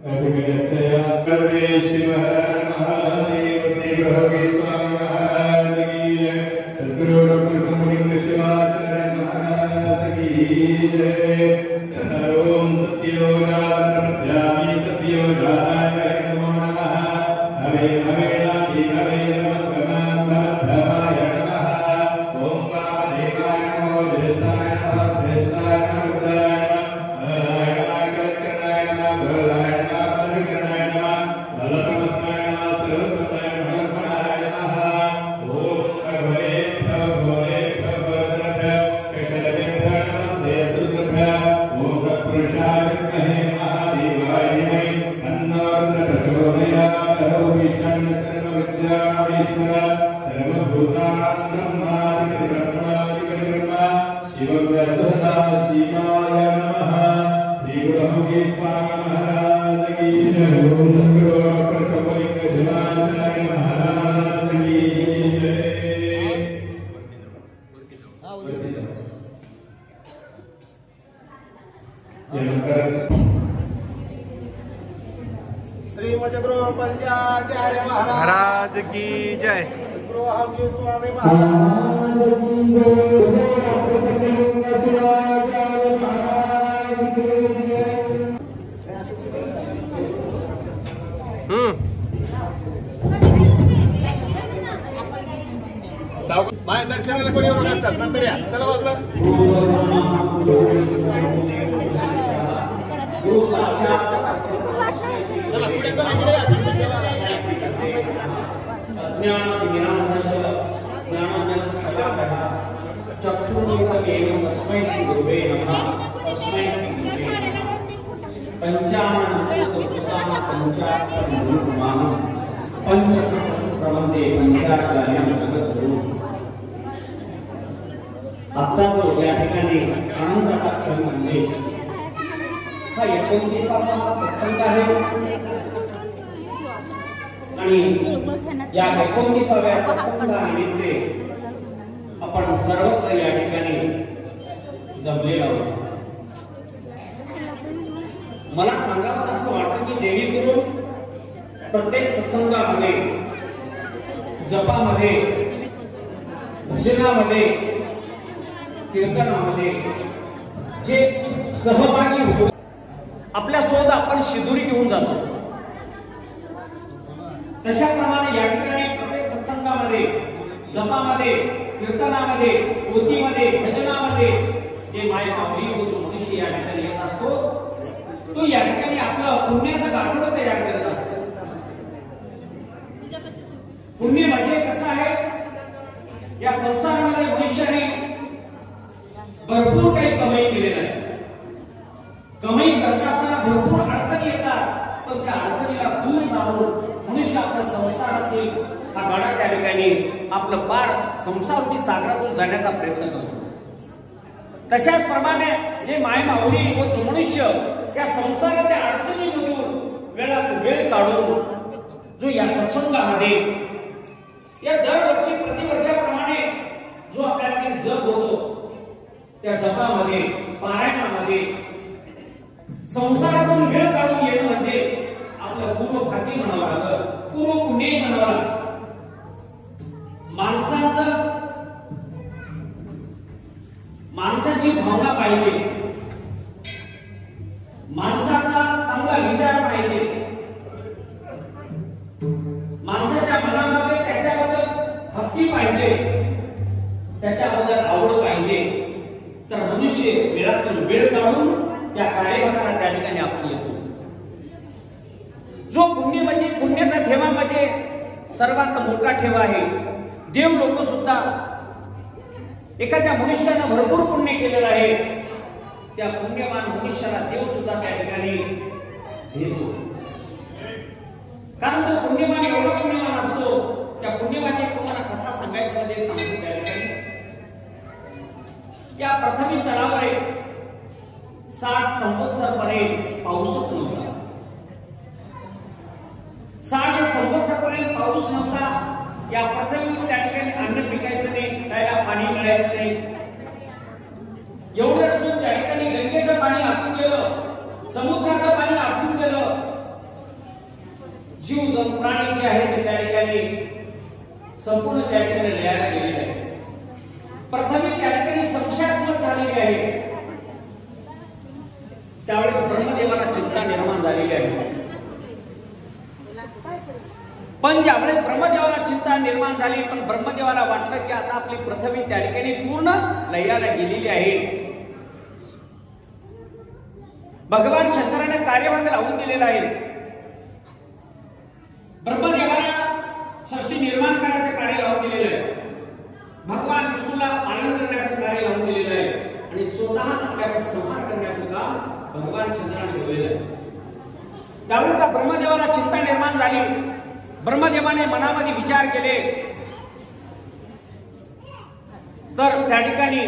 श्री मजगृह पंचाचार्य महाराज की जय। स्वामी महाराज की बाहेर दर्शनाला कोणी येऊ नका नंतर या चला वाजलं चला पुढे चला पुढे आजचा जो या ठिकाणी आनंदाचा क्षण म्हणजे हा 29वा सत्संग आहे आणि या 29व्या सत्संगानिमित्त आपण सर्वत्र या ठिकाणी जमलेलो आहोत। मला सांगावंसं असं वाटतं की जेणेकरून प्रत्येक सत्संगामध्ये जपामध्ये भजनामध्ये कीर्तनामध्ये जे सहभागी होतो आपल्या सोबत आपण शिदुरी घेऊन जातो तशाप्रमाणे या ठिकाणी प्रत्येक सत्संगामध्ये जपामध्ये कीर्तनामध्ये पोथीमध्ये भजनामध्ये जे मायमाऊली जो मनुष्य या ठिकाणी येत असतो तो या ठिकाणी आपलं पुण्याचं गाठोडं तयार करत असतो। पुण्य म्हणजे कसं आहे या संसारामध्ये मनुष्याने भरपूर काही कमाई केलेली आहे। कमाई करत असताना भरपूर अडचणी येतात पण त्या अडचणीला दूर सारून मनुष्य आपल्या संसारातील हा गाडा त्या ठिकाणी आपलं पार संसारूपी सागरातून जाण्याचा प्रयत्न करतो। तशाच प्रमाणे जे मायमाऊली व जो मनुष्य या संसाराच्या अडचणीमधून वेळात वेळ काढून जो या सत्संगामध्ये या दरवर्षी प्रतिवर्षाप्रमाणे जो आपल्याकडे जप होतो त्या जपामध्ये पारायणामध्ये संसारातून वेळ काढून येणं म्हणजे आपलं पूर्व भाग्य म्हणावं लागलं, पूर्व पुण्य म्हणावं लागलं। माणसाची भावना पाहिजे, माणसाचा चांगला विचार पाहिजे, माणसाच्या मनामध्ये त्याच्याबद्दल हक्की पाहिजे, त्याच्याबद्दल आवड पाहिजे तर मनुष्य वेळातून वेळ काढून त्या कार्यभागाला त्या ठिकाणी आपण येतो। जो पुण्य म्हणजे पुण्याचा ठेवा म्हणजे सर्वात मोठा ठेवा आहे। देव लोक सुद्धा एखाद्या मनुष्यानं भरपूर पुण्य केलेलं आहे त्या पुण्यवान मनुष्याला देव सुद्धा त्या ठिकाणी घेतो कारण तो पुण्यवान एवढा पुण्यवान असतो। त्या पुण्यवाची तुम्हाला कथा सांगायचं म्हणजे सांगतो त्या ठिकाणी या प्रथम तलावर 60 संवत्सरपर्यंत पाऊसच नव्हता। 60 संवत्सरपर्यंत पाऊस नव्हता। या प्रथम त्या ठिकाणी अन्न पिकायचं नाही, प्यायला पाणी मिळायचं नाही। एवढं असून त्या ठिकाणी गंगेचं पाणी आटून गेलं, समुद्राचं पाणी आटून गेलं, चिंता निर्माण झालेली आहे. पण ज्यावेळेस ब्रह्मदेवाला चिंता निर्माण झाली, पण ब्रह्मदेवाला वाटलं की आता आपली पृथ्वी त्या ठिकाणी पूर्ण लयाला गेलेली आहे. भगवान शंकराने कार्यभाग लावून दिलेला आहे. ब्रह्मदेवाला सृष्टी निर्माण करायचं कार्य लावून दिलेलं आहे. भगवान विष्णूला पालन करण्याचं कार्य लावून दिलेलं आहे आणि स्वतः आपल्यावर संहार करण्याचं काम भगवान शंकराने ठेवलेलं आहे. त्यामुळे त्या ब्रह्मदेवाला चिंता निर्माण झाली. ब्रह्मदेवाने मनामध्ये विचार केले तर त्या ठिकाणी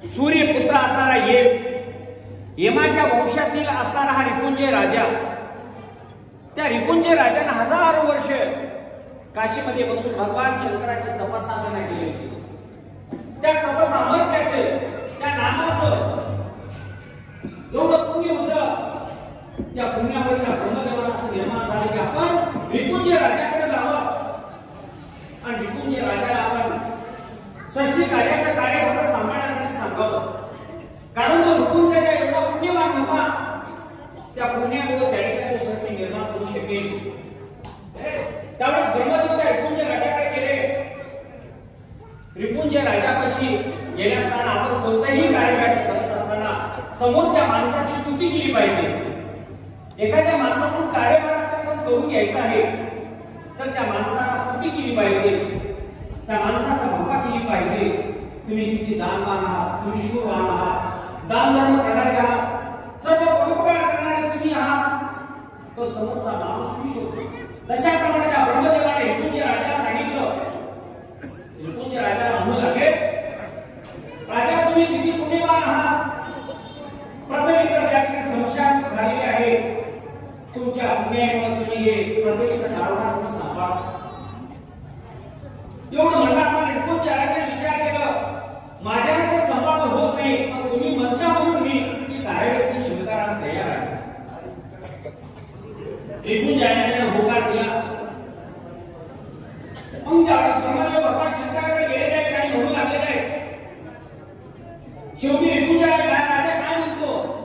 सूर्यपुत्र असणारा यमाच्या वंशातील असणारा हा रिपुंजय राजा, त्या रिपुंजय राजाने हजारो वर्ष काशीमध्ये बसून भगवान शंकराची तपसाधना केली होती. त्या तपसामर्थ्याचे, त्या नामाचं एवढं पुण्य होतं. त्या पुण्यामुळे त्या ब्रह्मदेवाला असं निर्माण झालं की आपण रिपुंजय राजाकडे जावं आणि रिपुंजय राजाला आपण सृष्टी कार्याचं कार्य फक्त सांभाळण्यासाठी सांगावं. कारण तो रिपुंजय एवढा पुण्यवान होता, त्या पुण्यामुळे त्या ठिकाणी सृष्टी निर्माण करू शकेल. त्यावेळेस ब्रह्मदेव त्या रिपुंजय राजाकडे गेले. रिपुंजय राजापाशी गेले असताना आपण कोणतंही कार्य करत असताना समोरच्या माणसाची स्तुती केली पाहिजे. एखाद्या माणसाकडून कार्यभाग आपण करून घ्यायचा आहे तर त्या माणसाला स्तुती केली पाहिजे, त्या माणसाचा भक्ती केली पाहिजे. तुम्ही किती दानवान आहात, तुम्ही शूरवान आहात, दान धर्म करणारे आहात, सर्व परोपकार करणारे तुम्ही आहात, तो समोरचा माणूस खुश होतो. तशाप्रमाणे त्या ब्रह्मदेवाने रिपुंजय राजाला सांगितलं. रिपुंजय राजाला म्हणू लागले, राजा तुम्ही किती पुण्यवान आहात. प्रथम तर त्या ठिकाणी संशय झालेले आहे. तुमच्या पुण्यामुळे तुम्ही हे प्रत्यक्ष कारभार तुम्ही सांभाळा. एवढं म्हणताना रिपुंजय राजाने विचार केला, माझ्याने ते सांभाळणं होत नाही, पण तुम्ही मंचावरून मी कार्यव्यक्ती स्वीकारायला तयार आहे. रिपुंजय राजाने होकार दिला. मग त्यावेळेस ब्रह्मदेव भगवान शंकराकडे गेलेले आहेत आणि म्हणू लागलेले आहेत. शेवटी रिपुंजय राजा काय म्हणतो,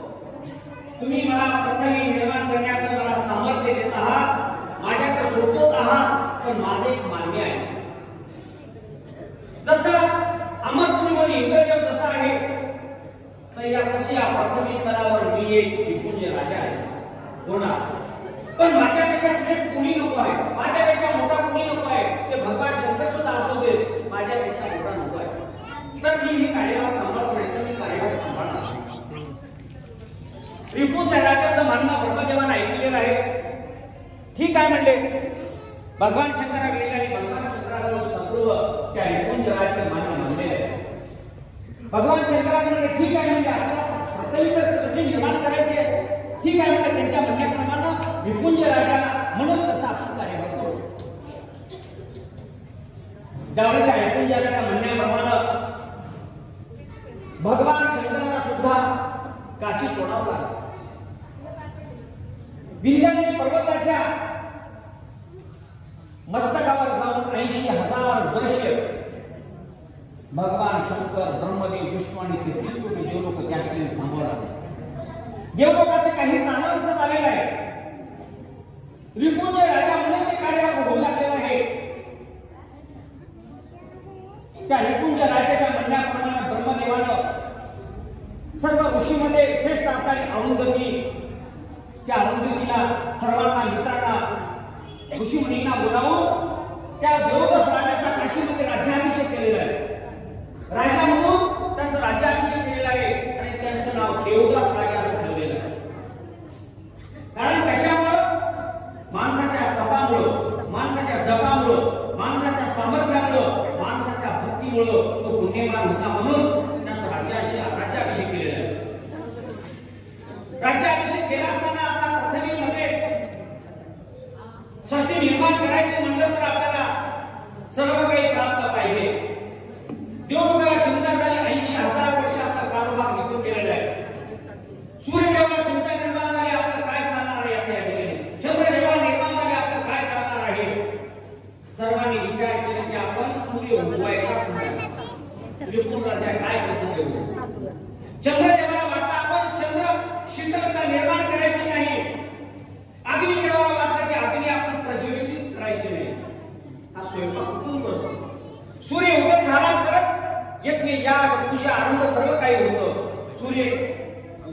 तुम्ही मला पृथ्वी निर्माण करण्याचं मला सामर्थ्य देत आहात, माझ्याकडे सोपवत आहात, पण माझं एक मान्य आहे. जसं अमरपुरीमध्ये इंद्रदेव जसा आहे तर या कशी या पृथ्वी तलावर मी एक रिपुंजय राजा आहे होणार, पण माझ्यापेक्षा श्रेष्ठ कुणी नको आहे, माझ्यापेक्षा मोठा कुणी नको आहे. ते भगवान शंकर सुद्धा असू दे, माझ्यापेक्षा मोठा नको आहे. तर मी ही कार्यभाग सांभाळतो नाही तर मी कार्यभाग सांभाळणार. रिपुंजय राजाचं म्हणणं ब्रह्मदेवाने ऐकलेलं आहे. ठीक आहे म्हणले. भगवान शंकरा गेले आणि भगवान शंकराला सगळं त्या रिपुंजय राजाचं म्हणणं म्हणलेलं आहे. भगवान शंकरा म्हणले ठीक आहे म्हणजे आता पृथ्वी तर सृष्टी निर्माण करायचे, ठीक आहे म्हणजे त्यांच्या म्हणण्याप्रमाणे रिपुंजय राजा म्हणून तसं आपण कार्य करतो. त्यावेळी त्या रिपुंजय राजा म्हणण्याप्रमाणे भगवान शंकराला सुद्धा काशी सोडावं लागलं. विंध्याचल पर्वताच्या मस्तकावर जाऊन 80,000 वर्ष भगवान शंकर, ब्रह्मदेव, विष्णू आणि 33 कोटी देवलोक त्या ठिकाणी थांबवला. देवलोकाचे काही चांगलं झालेलं आहे. रिपुंजय राजा म्हणून ते कार्यभाग होऊ लागलेला आहे. त्या रिपुंजय राजाच्या म्हणण्याप्रमाणे ब्रह्मदेवानं सर्व ऋषीमध्ये श्रेष्ठ असणारी अरुंधती, त्या अरुंधतीला सर्वांना मित्रांना ऋषीमुनींना बोलावून त्या देवदास राजाचा काशीमध्ये राज्याभिषेक केलेला आहे. राजा म्हणून त्यांचा राज्याभिषेक केलेला आहे आणि त्यांचं नाव देवदास राजा असं ठेवलेलं आहे. कारण कशामुळं? माणसाच्या तपामुळं, माणसाच्या जपामुळं, माणसाच्या सामर्थ्यामुळं, माणसाच्या भक्तीमुळं तो पुण्यवान होता म्हणून त्याचा राज्याभिषेक केलेला आहे. राज्याभिषेक केला असताना आता पृथ्वीमध्ये सृष्टी निर्माण करायचे म्हणलं तर आपल्याला सर्व काही प्राप्त पाहिजे. देवलोकाला चिंता झाली. 80,000 वर्ष आपला कारभार निघून गेलेला आहे. सूर्यदेवाला चिंता निर्माण झाली, आपलं काय चालणार आहे आपल्या विषयी. चंद्रदेवाला निर्माण झाली, आपलं काय चालणार आहे. सर्वांनी विचार केला की आपण सूर्य उगवायचा सूर्यपूर्ण राजा काय करतो. चंद्रदेवाला वाटलं आपण चंद्र आपल्याला निर्माण करायची नाही. अग्नी जेव्हा वाटलं की अग्नी आपण प्रज्वलितच करायची नाही. हा स्वयंपाक कुठून करतो? सूर्य उदय झाला तर यज्ञ याग पूजा आनंद सर्व काही होतं. सूर्य